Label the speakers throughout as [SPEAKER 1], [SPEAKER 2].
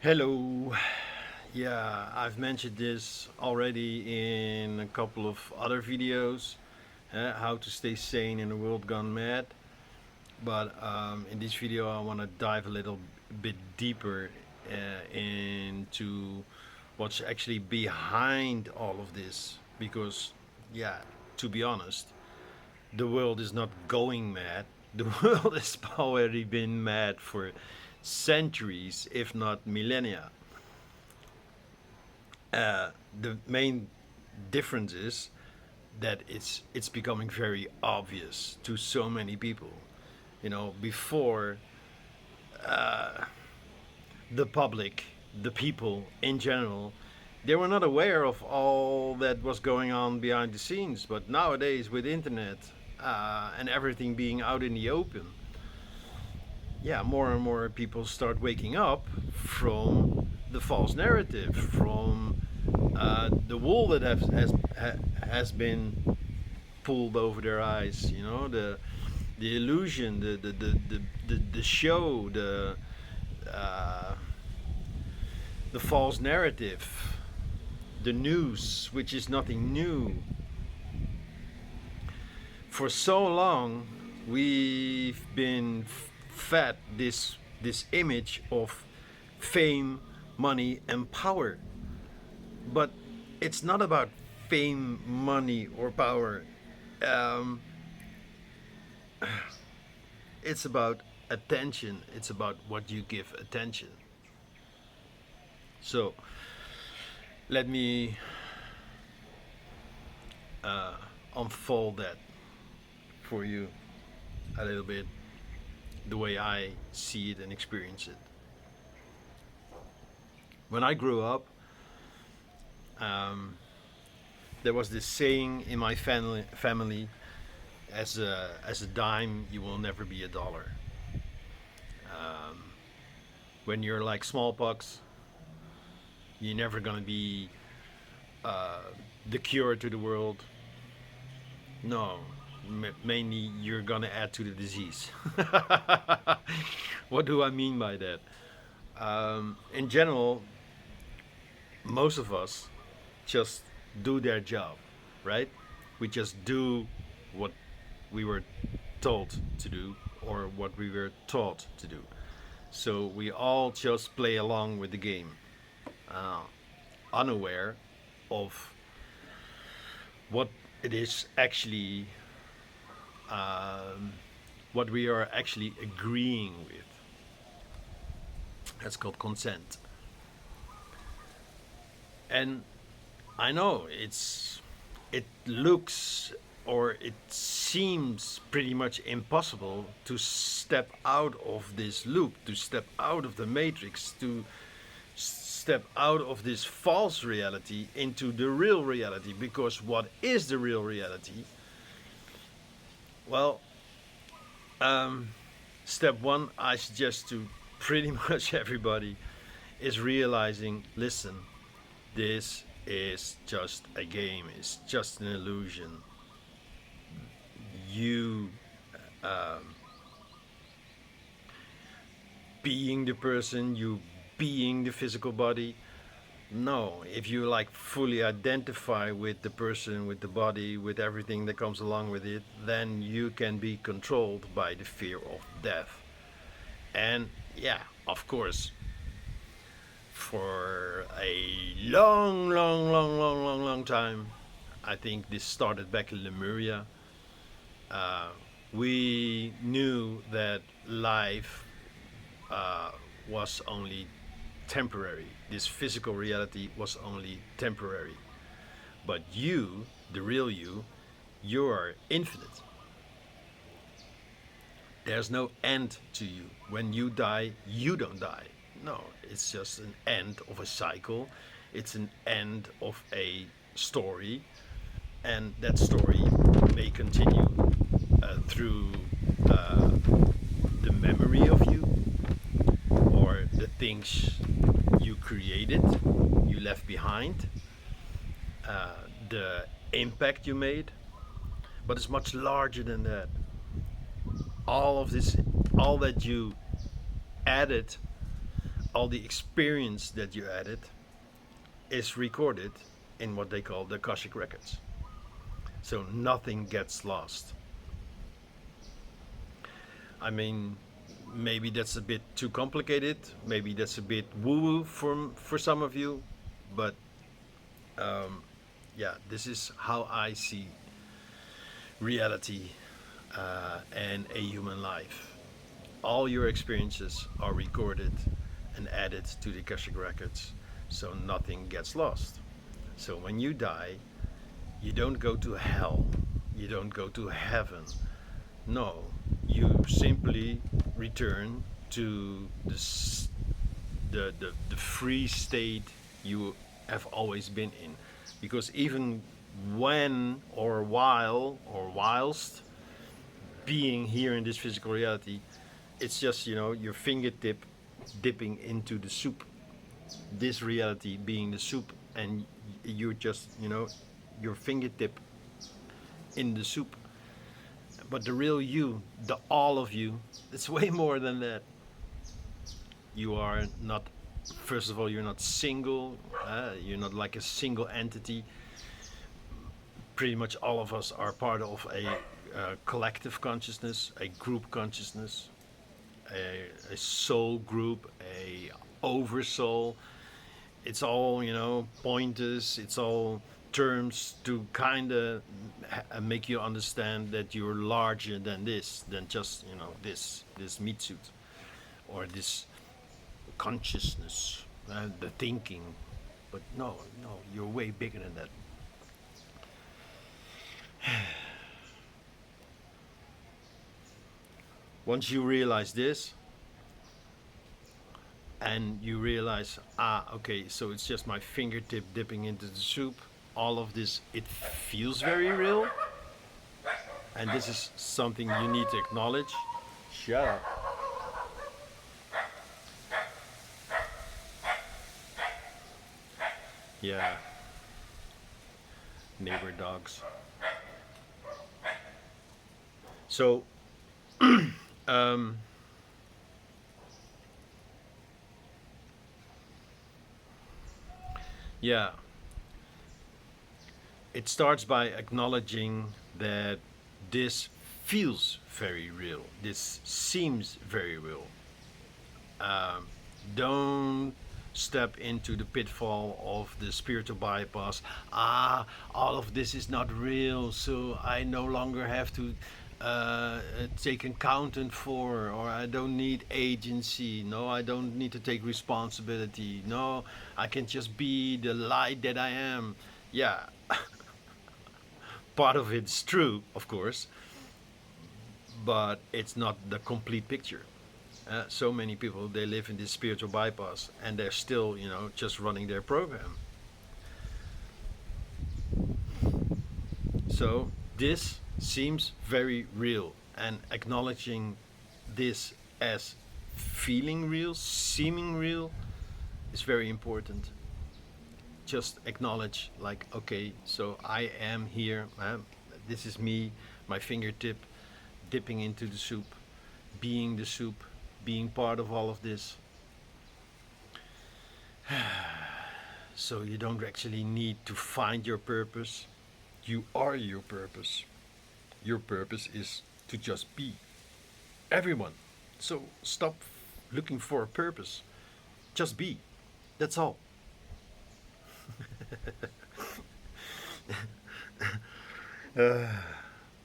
[SPEAKER 1] Hello. Yeah, I've mentioned this already in a couple of other videos, how to stay sane in a world gone mad. But in this video, I want to dive a little bit deeper into what's actually behind all of this. Because, yeah, to be honest, the world is not going mad. The world has already been mad for centuries, if not millennia. The main difference is that it's becoming very obvious to so many people. Before the public, the people in general, they were not aware of all that was going on behind the scenes. But nowadays, with internet and everything being out in the open, yeah, more and more people start waking up from the false narrative, from the wool that has been pulled over their eyes. The illusion, the show, uh, the false narrative, the news, which is nothing new. For so long, we've been fed this image of fame, money, and power. But it's not about fame, money, or power. Um, it's about attention. It's about what you give attention. So let me uh, unfold that for you a little bit, the way I see it and experience it. When I grew up, um, there was this saying in my family, as a dime, you will never be a dollar. Um, when you're like smallpox, you're never gonna be uh, the cure to the world. No, mainly you're gonna add to the disease. What do I mean by that? In general, most of us just do their job, right? We just do what we were told to do or what we were taught to do. So we all just play along with the game, uh, unaware of what it is actually, um, what we are actually agreeing with. That's called consent. And I know it looks or it seems pretty much impossible to step out of this loop, to step out of the matrix, to step out of this false reality into the real reality. Because what is the real reality? Well, um, step one, I suggest to pretty much everybody, is realizing, listen, this is just a game, it's just an illusion. You um, being the person, you being the physical body. No, if you like fully identify with the person, with the body, with everything that comes along with it, then you can be controlled by the fear of death. And yeah, of course, for a long time, I think this started back in Lemuria. Uh, we knew that life was only temporary. This physical reality was only temporary. But you, the real you are infinite. There's no end to you. When you die, you don't die. No, it's just an end of a cycle. It's an end of a story. And that story may continue through uh, the memory of you or the things you created, you left behind, the impact you made. But it's much larger than that. All of this, all that you added, all the experience that you added is recorded in what they call the Akashic records. So nothing gets lost. I mean, maybe that's a bit too complicated. Maybe that's a bit woo-woo for some of you, but yeah, this is how I see reality and a human life. All your experiences are recorded and added to the Akashic records, so nothing gets lost. So when you die, you don't go to hell, you don't go to heaven. No, you simply return to the free state you have always been in. Because even when or while or whilst being here in this physical reality, it's just, your fingertip dipping into the soup. This reality being the soup, and you're just, your fingertip in the soup. But the real you, the all of you, it's way more than that. You are not, first of all, you're not single, you're not like a single entity. Pretty much all of us are part of a collective consciousness, a group consciousness, a soul group, a oversoul. It's all, pointers, it's all terms to kind of make you understand that you're larger than this, than just, this meatsuit or this consciousness, the thinking. But no, you're way bigger than that. Once you realize this, and you realize, okay, so it's just my fingertip dipping into the soup, all of this, it feels very real, and this is something you need to acknowledge. Shut up. Yeah, neighbor dogs. So um, yeah, it starts by acknowledging that this feels very real, this seems very real. Don't step into the pitfall of the spiritual bypass. All of this is not real, so I no longer have to take accountant for, or I don't need agency. No, I don't need to take responsibility. No, I can just be the light that I am. Yeah, part of it's true, of course, but it's not the complete picture. So many people, they live in this spiritual bypass and they're still, just running their program. So this seems very real, and acknowledging this as feeling real, seeming real, is very important. Just acknowledge, like, okay, so I am here, this is me, my fingertip dipping into the soup, being the soup, being part of all of this. So you don't actually need to find your purpose. You are your purpose. Your purpose is to just be. Everyone. So stop looking for a purpose. Just be. That's all.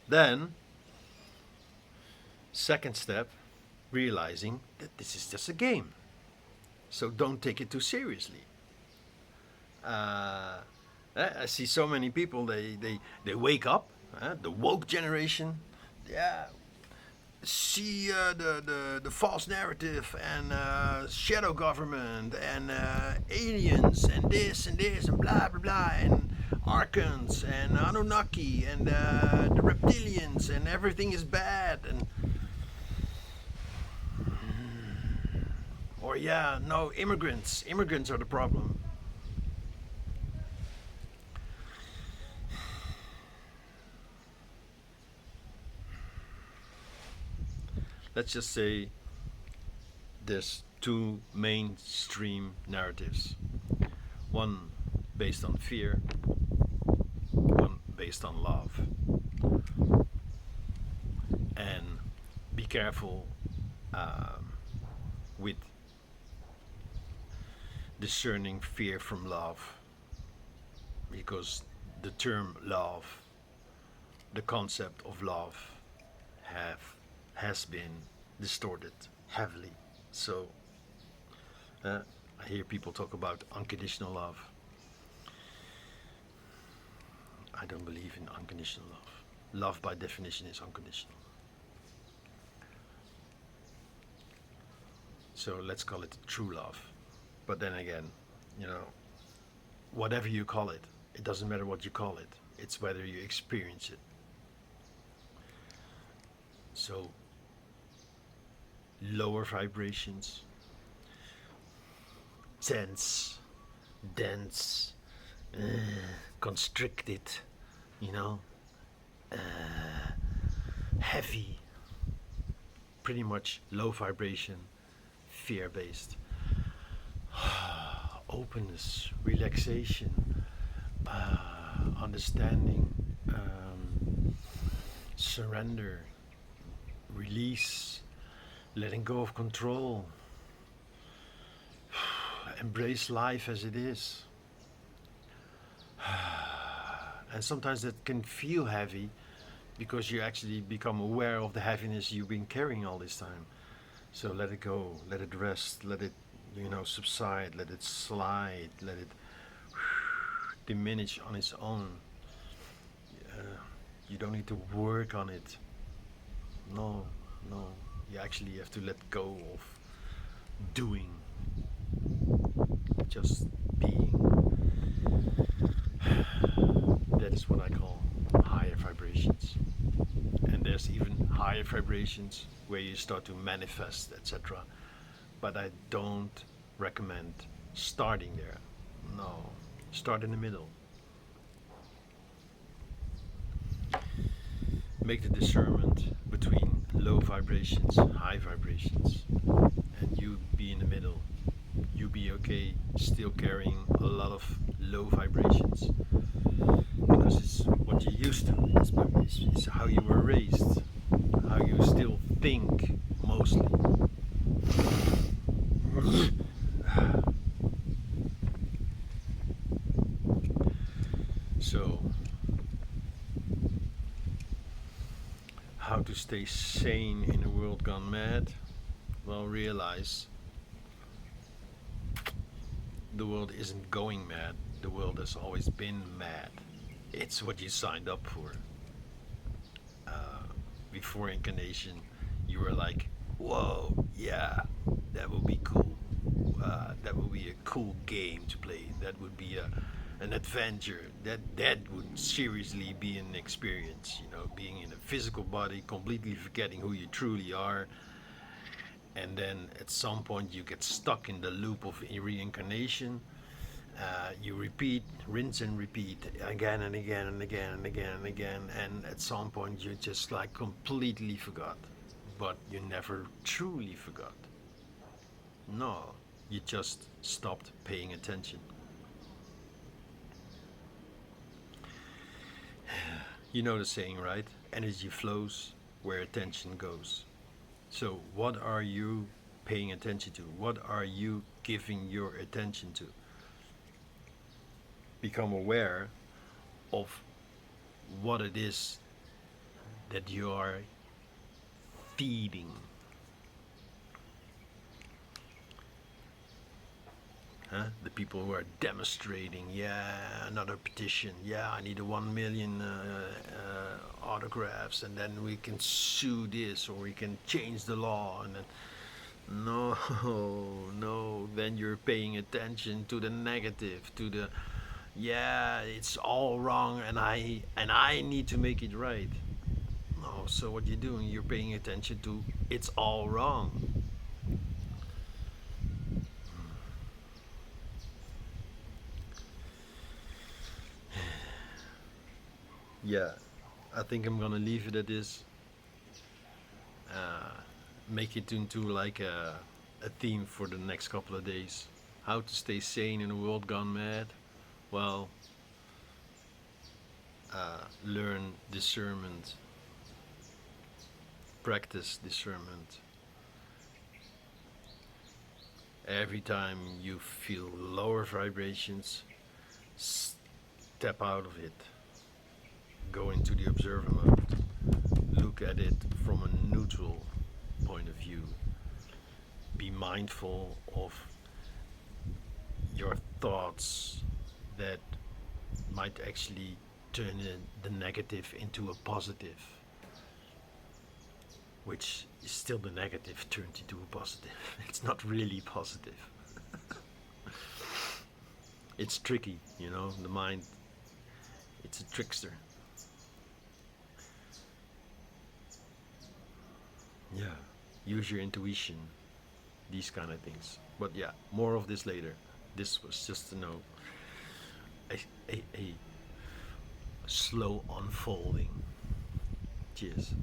[SPEAKER 1] Then, second step, realizing that this is just a game. So don't take it too seriously. I see so many people, they wake up, the woke generation, yeah, see the false narrative and shadow government and aliens and this and blah blah blah and Archons and Anunnaki and the reptilians and everything is bad and or yeah, no, immigrants are the problem. Let's just say there's two mainstream narratives. One based on fear, one based on love. And be careful with discerning fear from love, because the term love, the concept of love, has been distorted heavily. So I hear people talk about unconditional love. I don't believe in unconditional love. Love by definition is unconditional. So let's call it true love. But then again, whatever you call it, it doesn't matter what you call it. It's whether you experience it. So lower vibrations, tense, dense, constricted, heavy, pretty much low vibration, fear based. Openness, relaxation, understanding, surrender, release, letting go of control, embrace life as it is. And sometimes that can feel heavy because you actually become aware of the heaviness you've been carrying all this time. So let it go, let it rest, let it subside, let it slide, let it diminish on its own. You don't need to work on it. No, you actually have to let go of doing, just being. That is what I call higher vibrations. And there's even higher vibrations where you start to manifest, etc. But I don't recommend starting there. No, start in the middle. Make the discernment between low vibrations, high vibrations, and you be in the middle. You be okay still carrying a lot of low vibrations, because it's what you're used to. It's how you were raised, how you still think mostly. So, how to stay sane in a world gone mad? Well, realize the world isn't going mad. The world has always been mad. It's what you signed up for. Before incarnation, you were like, whoa, yeah, that would be cool. That would be a cool game to play. That would be an adventure. That would seriously be an experience. Being in a physical body, completely forgetting who you truly are. And then at some point you get stuck in the loop of reincarnation. You repeat, rinse and repeat again and again and again and again and again, and at some point you just like completely forgot. But you never truly forgot. No, you just stopped paying attention. You know the saying, right? Energy flows where attention goes. So what are you paying attention to? What are you giving your attention to? Become aware of what it is that you are feeding. The people who are demonstrating, another petition, I need 1 million autographs, and then we can sue this, or we can change the law, and then no, then you're paying attention to the negative, to the it's all wrong, and I need to make it right. No, so what you're doing, you're paying attention to it's all wrong. Yeah, I think I'm gonna leave it at this. Make it into like a a theme for the next couple of days. How to stay sane in a world gone mad? Well, learn discernment, practice discernment. Every time you feel lower vibrations, step out of it. Go into the observer mode. Look at it from a neutral point of view. Be mindful of your thoughts that might actually turn the negative into a positive, which is still the negative turned into a positive. It's not really positive. It's tricky, you know, the mind, it's a trickster. Yeah, use your intuition, these kind of things. But yeah, more of this later. This was just a slow unfolding. Cheers.